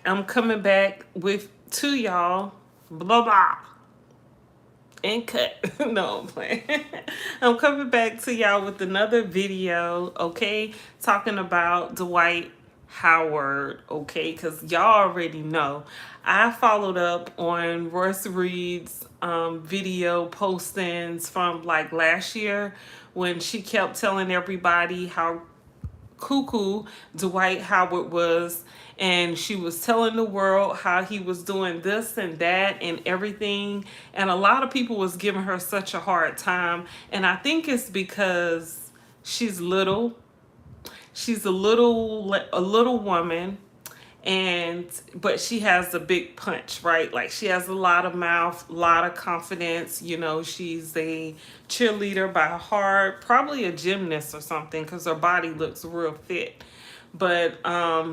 I'm coming back with to y'all. Blah blah. And cut. No, I'm playing. I'm coming back to y'all with another video, okay? Talking about Dwight Howard, okay? Because y'all already know. I followed up on Royce Reed's video postings from like last year when she kept telling everybody how cuckoo Dwight Howard was, and she was telling the world how he was doing this and that and everything, and a lot of people was giving her such a hard time, and I think it's because she's little. She's a little woman, and but she has a big punch, right? Like she has a lot of mouth, a lot of confidence. You know, she's a cheerleader by heart, probably a gymnast or something, because her body looks real fit. But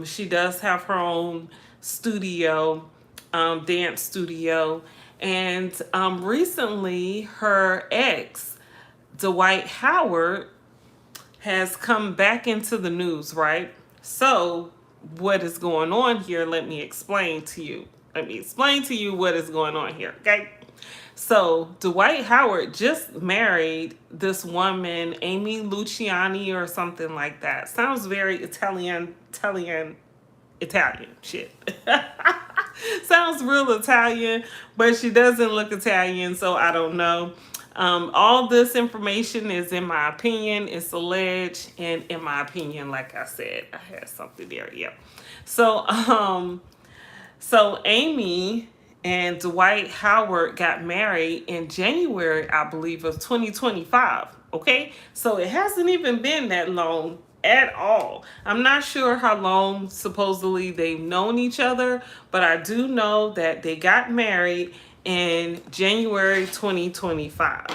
she does have her own studio, dance studio, and recently her ex Dwight Howard has come back into the news, right? So, what is going on here? Let me explain to you. Let me explain to you what is going on here, okay? So, Dwight Howard just married this woman, Amy Luciani or something like that. Sounds very Italian shit. Sounds real Italian, but she doesn't look Italian, so I don't know. All this information is in my opinion. It's alleged, and in my opinion, like I said, I had something there. Yeah. So, so Amy and Dwight Howard got married in January, I believe, of 2025. Okay, so it hasn't even been that long at all. I'm not sure how long supposedly they've known each other, but I do know that they got married in January 2025.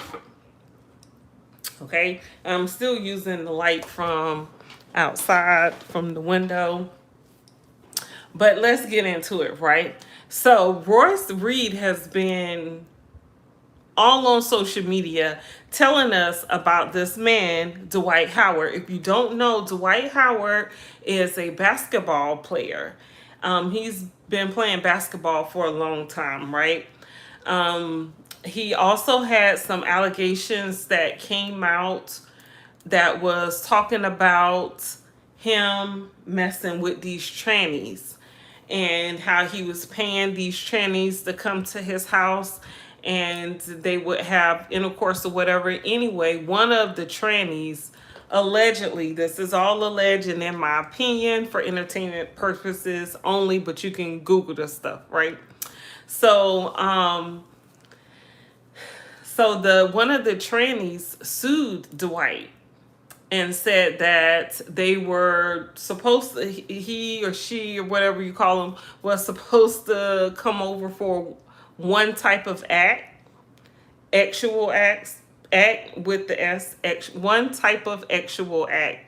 Okay, I'm still using the light from outside from the window, but let's get into it, right? So Royce Reed has been all on social media telling us about this man, Dwight Howard. If you don't know, Dwight Howard is a basketball player. He's been playing basketball for a long time, right? He also had some allegations that came out that was talking about him messing with these trannies and how he was paying these trannies to come to his house and they would have intercourse or whatever. Anyway, one of the trannies allegedly, this is all alleged and in my opinion for entertainment purposes only, but you can Google this stuff, right? So, the one of the trannies sued Dwight and said that they were supposed to, he or she or whatever you call them, was supposed to come over for one type of actual act with the S, one type of actual act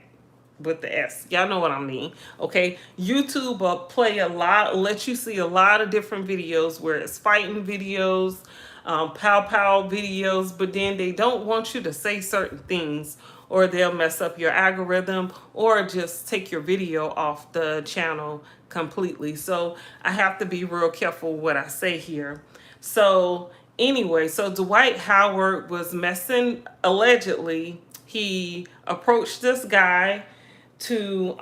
with the S. Y'all know what I mean. Okay. YouTube will play a lot, let you see a lot of different videos where it's fighting videos, pow pow videos, but then they don't want you to say certain things or they'll mess up your algorithm or just take your video off the channel completely. So I have to be real careful what I say here. So anyway, so Dwight Howard was messing, allegedly, he approached this guy to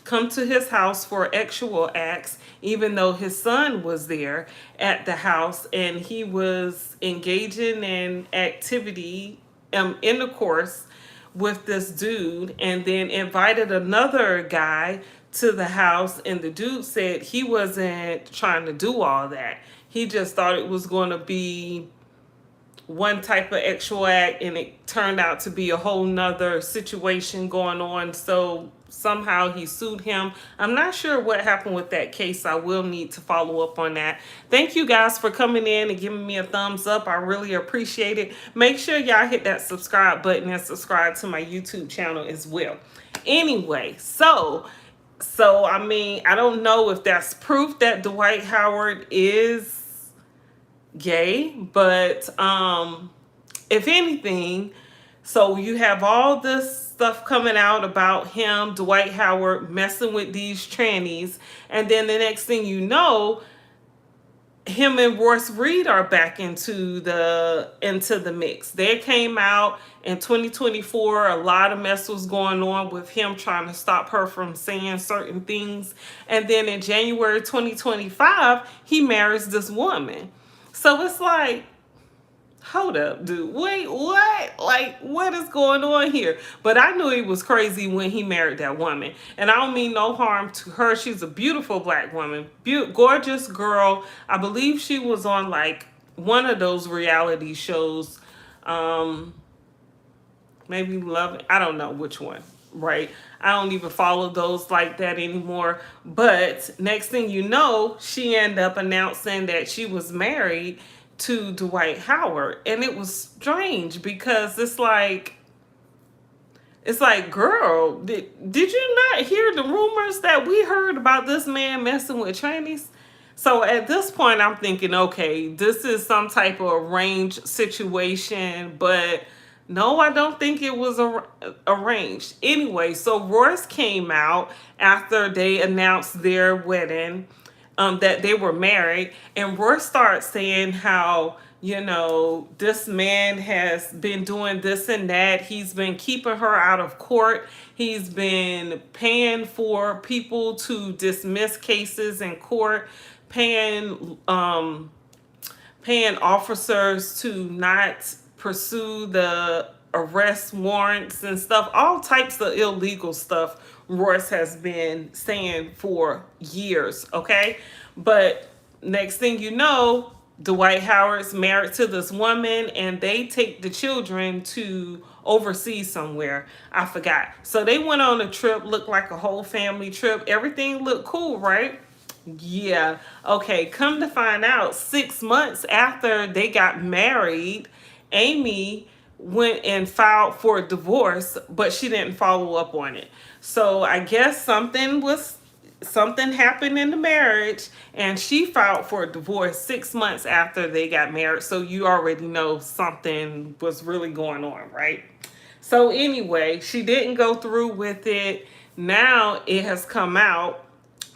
come to his house for actual acts, even though his son was there at the house and he was engaging in activity, intercourse with this dude, and then invited another guy to the house, and the dude said he wasn't trying to do all that. He just thought it was going to be one type of actual act, and it turned out to be a whole nother situation going on. So somehow he sued him. I'm not sure what happened with that case. I will need to follow up on that. Thank you guys for coming in and giving me a thumbs up. I really appreciate it. Make sure y'all hit that subscribe button and subscribe to my YouTube channel as well. Anyway, so I mean, I don't know if that's proof that Dwight Howard is gay, but if anything, So you have all this stuff coming out about him, Dwight Howard, messing with these trannies. And then the next thing you know, him and Royce Reed are back into the mix. They came out in 2024. A lot of mess was going on with him trying to stop her from saying certain things. And then in January 2025, he marries this woman. So it's like, hold up, dude. Wait, what? Like, what is going on here? But I knew he was crazy when he married that woman. And I don't mean no harm to her. She's a beautiful black woman. Gorgeous girl. I believe she was on like one of those reality shows. Um, maybe Love. I don't know which one. Right. I don't even follow those like that anymore. But next thing you know, she ended up announcing that she was married to Dwight Howard. And it was strange because it's like, girl, did you not hear the rumors that we heard about this man messing with Chinese? So at this point, I'm thinking, okay, this is some type of arranged situation, but no, I don't think it was arranged. Anyway, so Royce came out after they announced their wedding, that they were married, and Royce started saying how, this man has been doing this and that. He's been keeping her out of court. He's been paying for people to dismiss cases in court, paying officers to not pursue the arrest warrants and stuff, all types of illegal stuff Royce has been saying for years, okay? But next thing you know, Dwight Howard's married to this woman and they take the children to overseas somewhere. I forgot. So they went on a trip, looked like a whole family trip. Everything looked cool, right? Yeah. Okay. Come to find out, 6 months after they got married, Amy went and filed for divorce, but she didn't follow up on it. So I guess something happened in the marriage and she filed for a divorce 6 months after they got married. So you already know something was really going on, right? So anyway, she didn't go through with it. Now it has come out.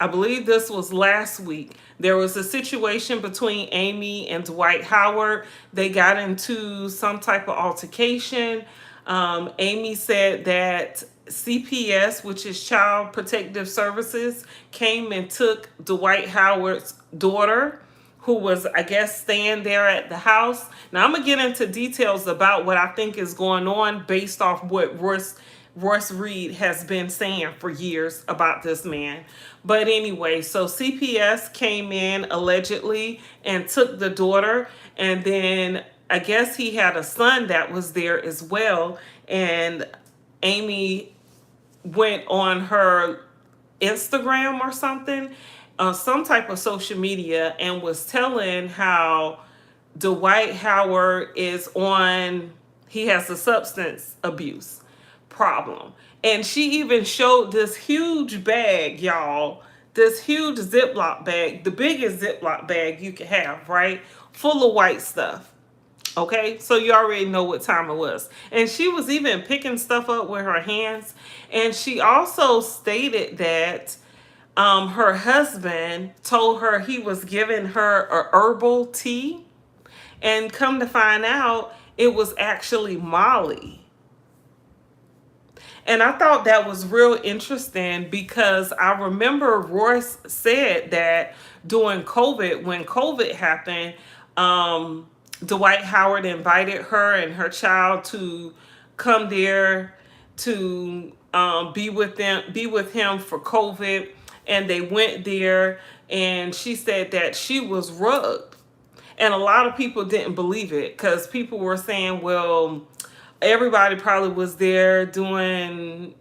I believe this was last week. There was a situation between Amy and Dwight Howard. They got into some type of altercation. Amy said that CPS, which is Child Protective Services, came and took Dwight Howard's daughter, who was, I guess, staying there at the house. Now, I'm going to get into details about what I think is going on based off what Royce Reed has been saying for years about this man. But anyway, so CPS came in allegedly and took the daughter. And then I guess he had a son that was there as well. And Amy went on her Instagram or something, some type of social media, and was telling how Dwight Howard he has a substance abuse problem. And she even showed this huge bag, y'all, this huge Ziploc bag, the biggest Ziploc bag you could have, right? Full of white stuff. Okay, so you already know what time it was. And she was even picking stuff up with her hands. And she also stated that her husband told her he was giving her a herbal tea. And come to find out, it was actually Molly. And I thought that was real interesting because I remember Royce said that during COVID, when COVID happened, Dwight Howard invited her and her child to come there to be with him for COVID. And they went there and she said that she was rugged. And a lot of people didn't believe it because people were saying, well, everybody probably was there doing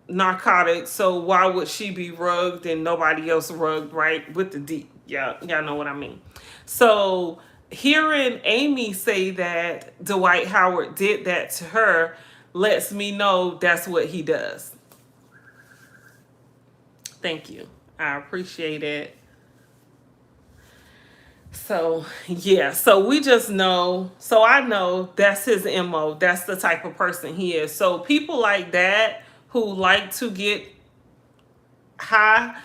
narcotics, so why would she be rugged and nobody else rugged, right? With the D. Yeah, y'all know what I mean. So hearing Amy say that Dwight Howard did that to her lets me know that's what he does. Thank you. I appreciate it. So yeah, so we just know. So I know that's his mo. That's the type of person he is. So people like that who like to get high,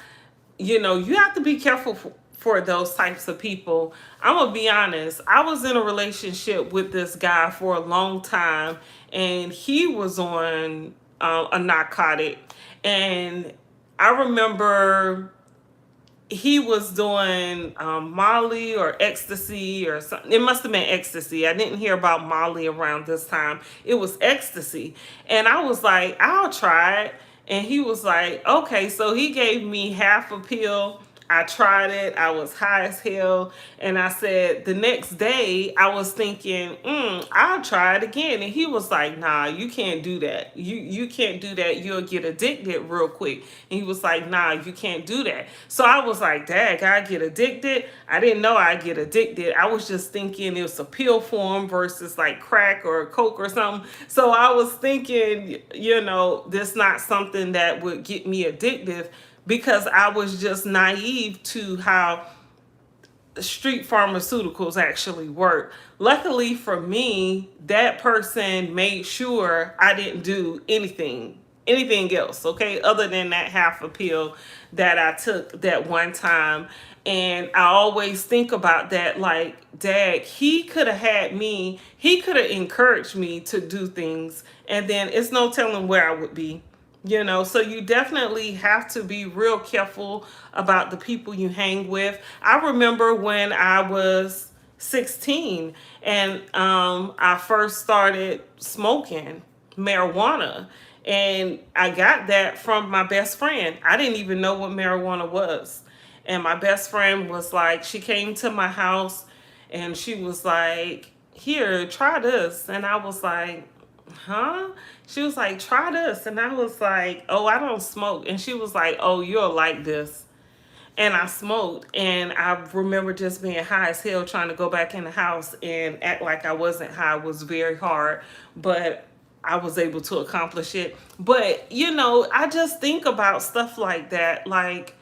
you have to be careful for those types of people. I'm gonna be honest. I was in a relationship with this guy for a long time, and he was on a narcotic, and I remember he was doing Molly or ecstasy or something. It must have been ecstasy. I didn't hear about Molly around this time. It was ecstasy. And I was like, I'll try it. And he was like, okay. So he gave me half a pill. I tried it. I was high as hell. And I said, the next day, I was thinking, I'll try it again. And he was like, nah, you can't do that. You can't do that. You'll get addicted real quick. And he was like, nah, you can't do that. So I was like, dang, I get addicted. I didn't know I get addicted. I was just thinking it was a pill form versus like crack or coke or something. So I was thinking, this not something that would get me addictive, because I was just naive to how street pharmaceuticals actually work. Luckily for me, that person made sure I didn't do anything else, okay, other than that half a pill that I took that one time. And I always think about that, like, dad, he could have had me, he could have encouraged me to do things, and then it's no telling where I would be. So you definitely have to be real careful about the people you hang with. I remember when I was 16 and I first started smoking marijuana, and I got that from my best friend. I didn't even know what marijuana was. And my best friend was like, she came to my house and she was like, here, try this. And I was like, huh? She was like, try this. And I was like, oh, I don't smoke. And she was like, oh, you'll like this. And I smoked. And I remember just being high as hell, trying to go back in the house and act like I wasn't high. It was very hard, but I was able to accomplish it. But, I just think about stuff like that. Like,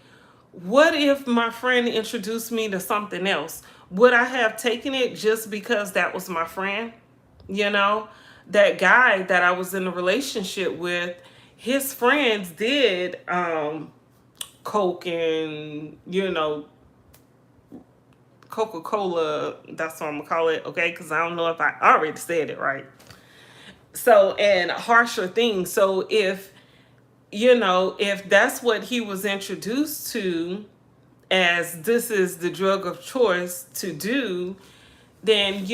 what if my friend introduced me to something else? Would I have taken it just because that was my friend? You know, that guy that I was in a relationship with, his friends did coke and, Coca-Cola. That's what I'm gonna call it, okay? Because I don't know if I already said it right. So, and harsher things. So if that's what he was introduced to, as this is the drug of choice to do, then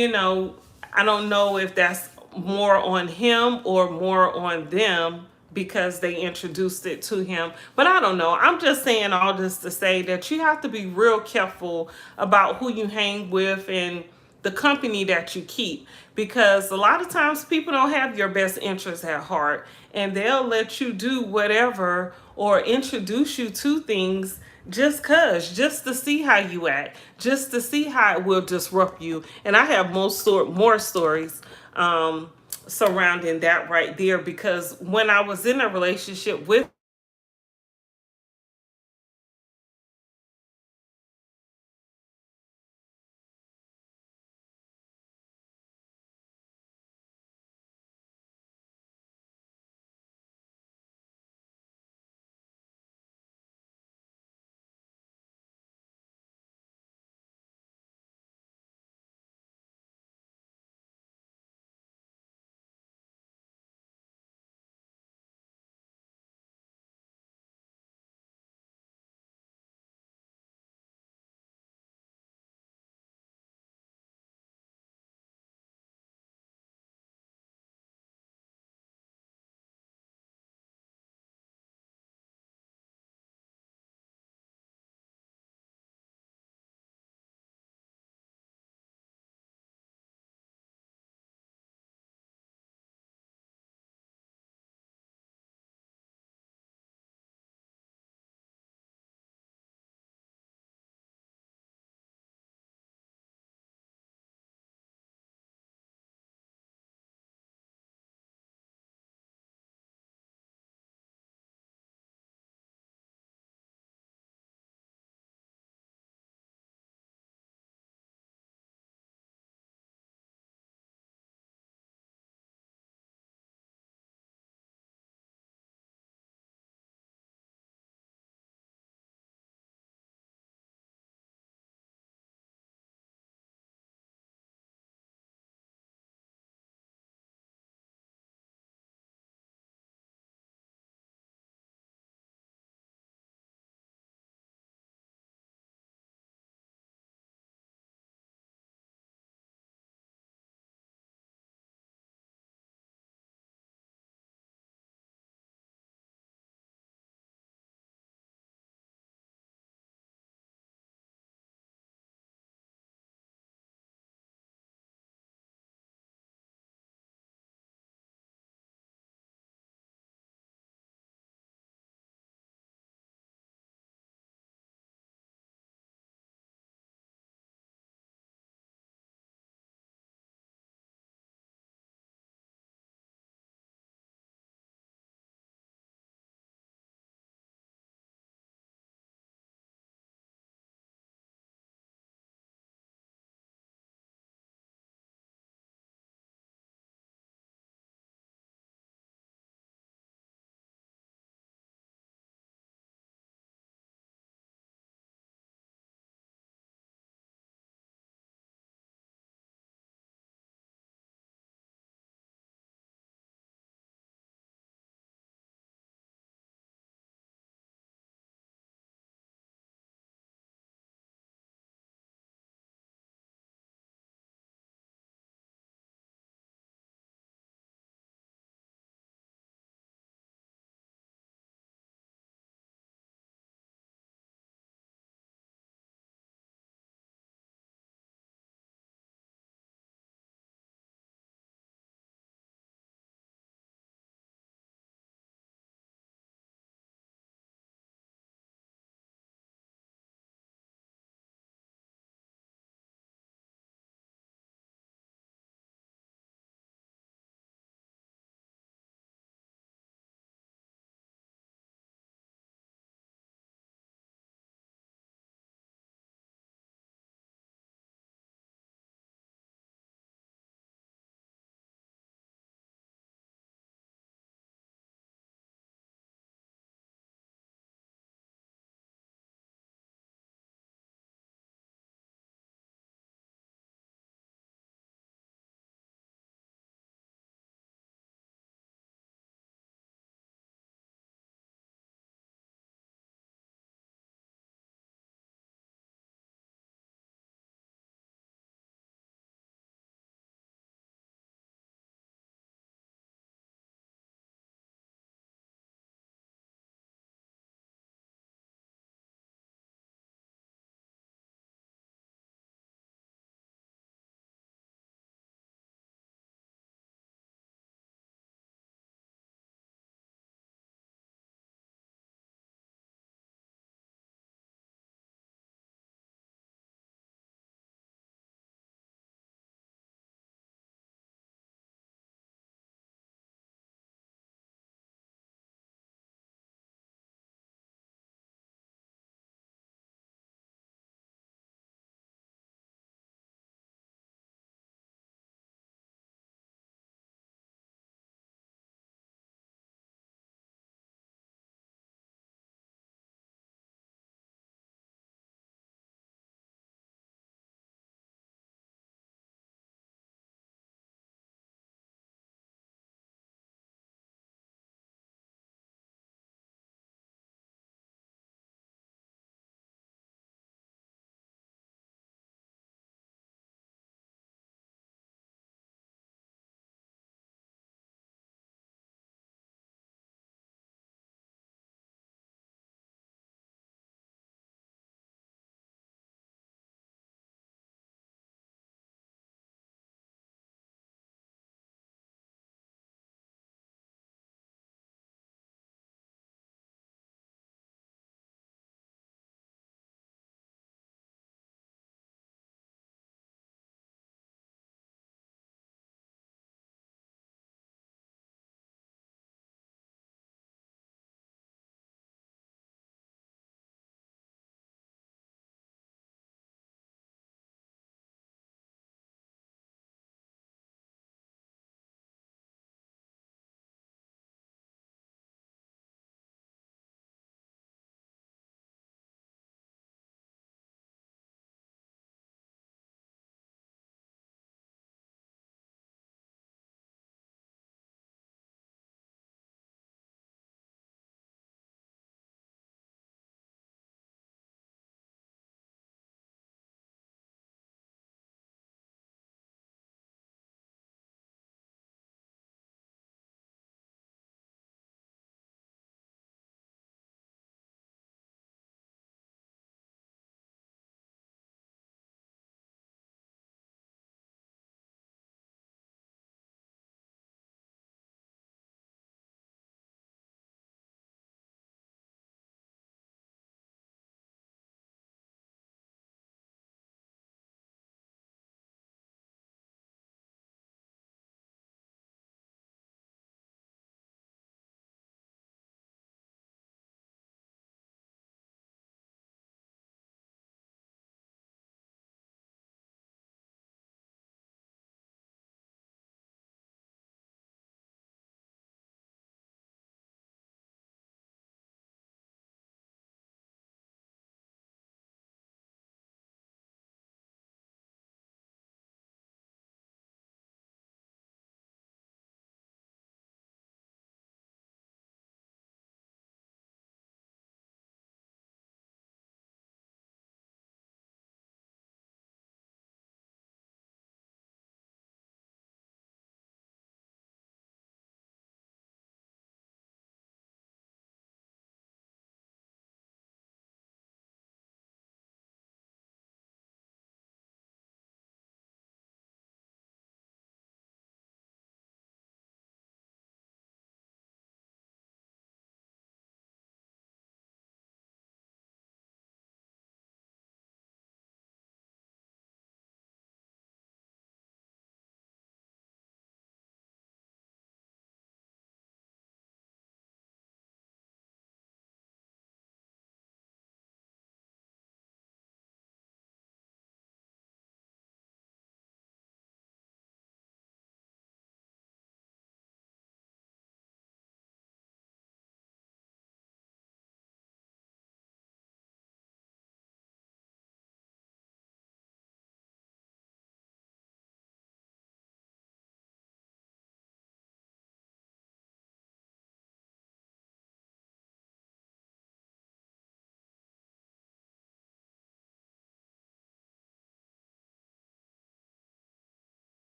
I don't know if that's more on him or more on them because they introduced it to him. But I don't know. I'm just saying all this to say that you have to be real careful about who you hang with and the company that you keep, because a lot of times people don't have your best interests at heart, and they'll let you do whatever or introduce you to things just to see how you act, just to see how it will disrupt you. And I have more stories surrounding that right there, because when I was in a relationship with